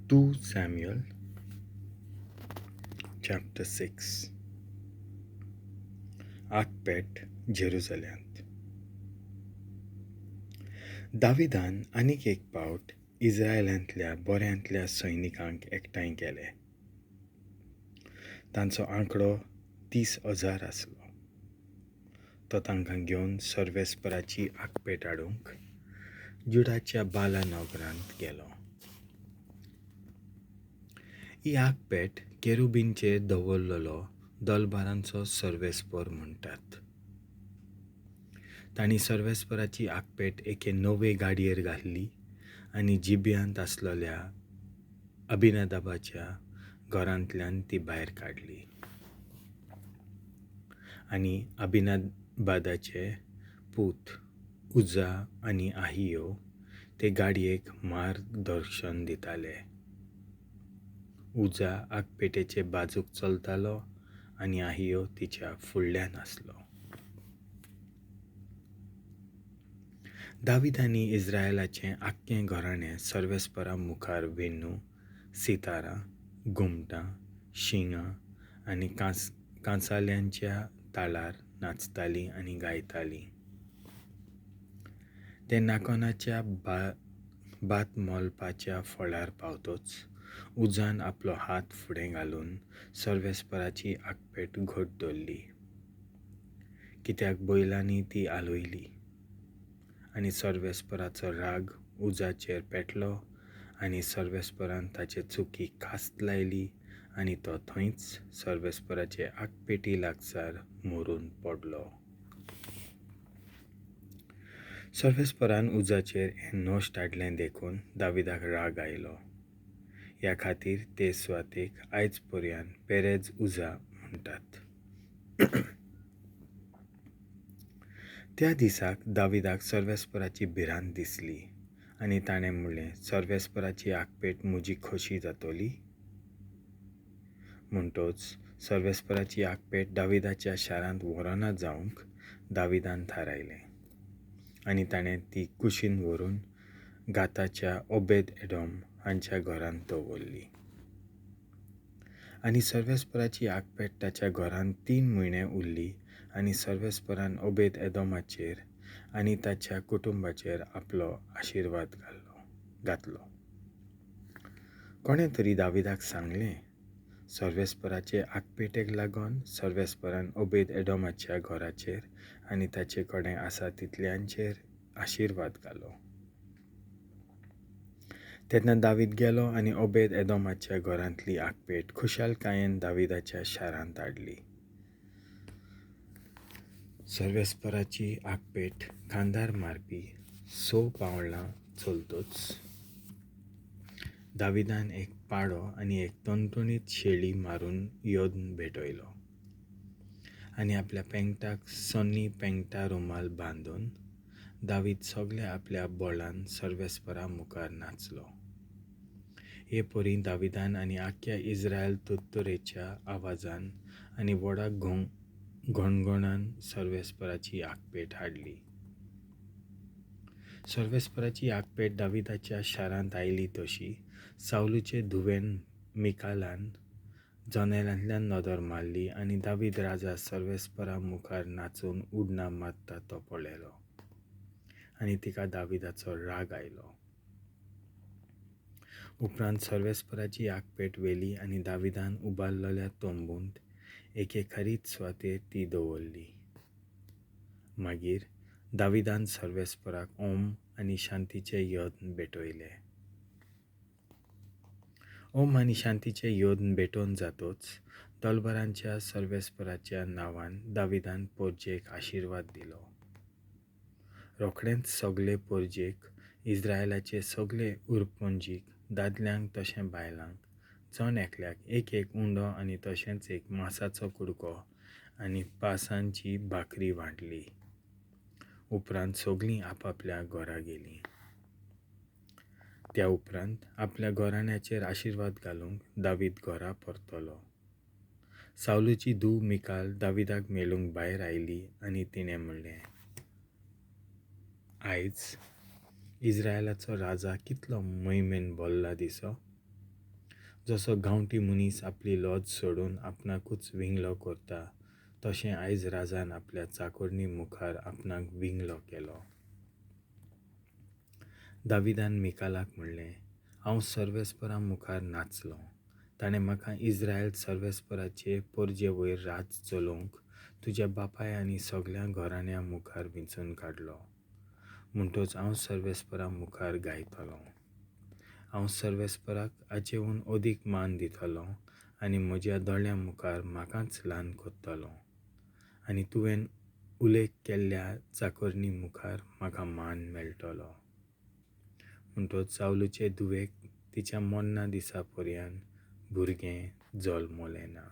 II Samuel chapter 6 Arkpett Jerusaleant. दाविदान आनीक एक पावट इस्रायलांतल्या बऱ्यांतल्या सैनिकांक एकठांय केले. तांचो आंकडो 30,000 आसलो. तो तांकां घेवन सर्वेस्पराची आर्कपेट हाडूंक जुडाच्या बाला नगरांत गेलो. ही आर्कपेट केरुबींचेर दवरलेलो दलबारांचो सर्वेस्पर म्हणटात. तांणी सर्वेस्पराची आर्कपेट एके नवे गाडयेर घातली आनी जिबियांत आसलेल्या अभिनदाबाच्या घरांतल्यान ती भायर काडली. आनी अभिनदाबाचे पूत उजा आनी आहियो ते गाडयेक मार्गदर्शन दिताले. उजा आर्कपेटेचे बाजूक चलतालो आनी आहियो तिच्या फुडल्यान आसलो. दाविदानी इस्रायलाचें आख्खें घराणें सर्वेस्परा मुखार वेणू, सितारा, घुमटां, शिंगां आनी कांसाल्यांच्या ताळार नाचतालीं आनी गायतालीं. ते नाकोनाच्या भात मोलपाच्या फळार पावतच उजान आपलो हात फुडें घालून सर्वेस्पराची आर्कपेट घट धरली, कित्याक बैलांनी ती आलयली. आनी सर्वेस्पराचो राग उजाचेर पेटलो आनी सर्वेस्परान ताचे चुकीक खास्त लायली आनी तो थंयच सर्वेस्पराचे आर्कपेटी लागसार मरून पडलो. सर्वेस्परान उजाचेर हें नश्ट हाडलें देखून दाविदाक राग आयलो. ह्या खातीर ते सुवातेक आयज पर्यान पेरेज उजा म्हणटात. त्या दिसाक दाविदाक सर्वेस्पराची भिरांत दिसली आनी ताणें म्हणलें, सर्वेस्पराची आर्कपेट म्हजी खोशी जातली. म्हणटच सर्वेस्पराची आर्कपेट दाविदाच्या शारांत व्हरोना जावंक दाविदान थारायलें आनी ताणें ती कुशीन व्हरून गाताच्या ओबेद-एदोम हांच्या घरांत दवरली. आनी सर्वेस्पराची आर्कपेट ताच्या घरांत 3 म्हयने उरली आनी सर्वेस्परान ओबेद-एदोमाचेर आनी ताच्या कुटुंबाचेर आपलो आशिर्वाद घातलो. कोणें तरी दाविदाक सांगलें, सर्वेस्पराचे आर्कपेटेक लागून सर्वेस्परान ओबेद-एदोमाच्या घराचेर आनी ताचे कडेन आसा तितल्यांचेर आशिर्वाद घालो. तेन्ना दावीद गेलो आनी ओबेद-एदोमाच्या घरांतली आर्कपेट खुशालकायेन दाविदाच्या शारांत हाडली. सर्वेस्पराची आर्कपेट khandar मारपी 6 पावलां चलतच दाविदान एक पाडो आनी एक tonntonnit शेळी मारून iôdn bhettoilo आनी आपल्या पेंकट्टाक सonni penktta-rumal बांदून दावीद सगळ्या आपल्या bollan सर्वेस्परा मुखार नाचलो. हे परी दाविदान आनी आख्ख्या इस्रायल तुत्तरेच्या आवाजान आनी व्हडा घोणघोणान सर्वेस्पराची आर्कपेट हाडली. सर्वेस्पराची आर्कपेट दाविदाच्या शारांत आयली तशी साऊलाचे धुवेन मिकालान जनेलांतल्यान नदर मारली आनी दावीद राजा सर्वेस्परा मुखार नाचून उडणां मारता तो पळयलो आनी तिका दाविदाचो राग आयलो. उपरांत सर्वेस्पराची आर्कपेट व्हेली आनी दाविदान उबारलेल्या तोंबूंत एके खरीत सुवातेर ती दवरली. मागीर दाविदान सर्वेस्पराक ओम आनी शांतीचे iôdn भेटयले. ओम आनी शांतीचे iôdn भेटोवन जातच दलबारांच्या सर्वेस्पराच्या नांवान दाविदान पोरजेक आशिर्वाद दिलो. रोखडेंच सगळे पोरजेक इस्रायलाचे सगळे उरपंजीक दादल्यांक तशें बायलांक जण एकल्याक एक उंडो आनी तशेंच एक मांसाचो कुडको आनी पासांची भाकरी वांटली. उपरांत सगळीं आपापल्या घरा गेलीं. त्या उपरांत आपल्या घराण्याचेर आशिर्वाद घालूंक दावीद घरा परतलो. साऊलाची धूव मिकाल दाविदाक मेळूंक भायर आयली आनी तिणें म्हणलें, आयज इस्रायलाचो राजा कितलो मैमेन बोल्ला दिसो. जसो गांवठी मनीस आपली लॉज सोडून आपणाकूच विंगलो करता, तशें आयज राजान आपल्या चाकोरणी मुखार आपणाक विंगलो केलो. दाविदान मिकालाक म्हणलें, हांव सर्वेस्परा मुखार नाचलो. ताणें म्हाका इस्रायल सर्वेस्पराचे पोरजे वयर राज चलोवंक तुज्या बापाय आनी सगळ्या घराण्या मुखार विंचून काडलो. म्हणटूच हांव सर्वेस्परा मुखार गायतलों. हांव सर्वेस्पराक हाचेहून अदीक मान दितलों आनी म्हज्या दोळ्यां मुखार म्हाकाच ल्हान कोत्तलों. आनी तुवें उल्लेख केल्ल्या चाकोरणी मुखार म्हाका मान मेळटलो. म्हणटूच साऊलाचे धुवेक तिच्या मोन्ना दिसा पर्यंत भुरगें जल्मलें ना.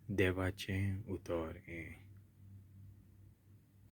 देवाचें उतर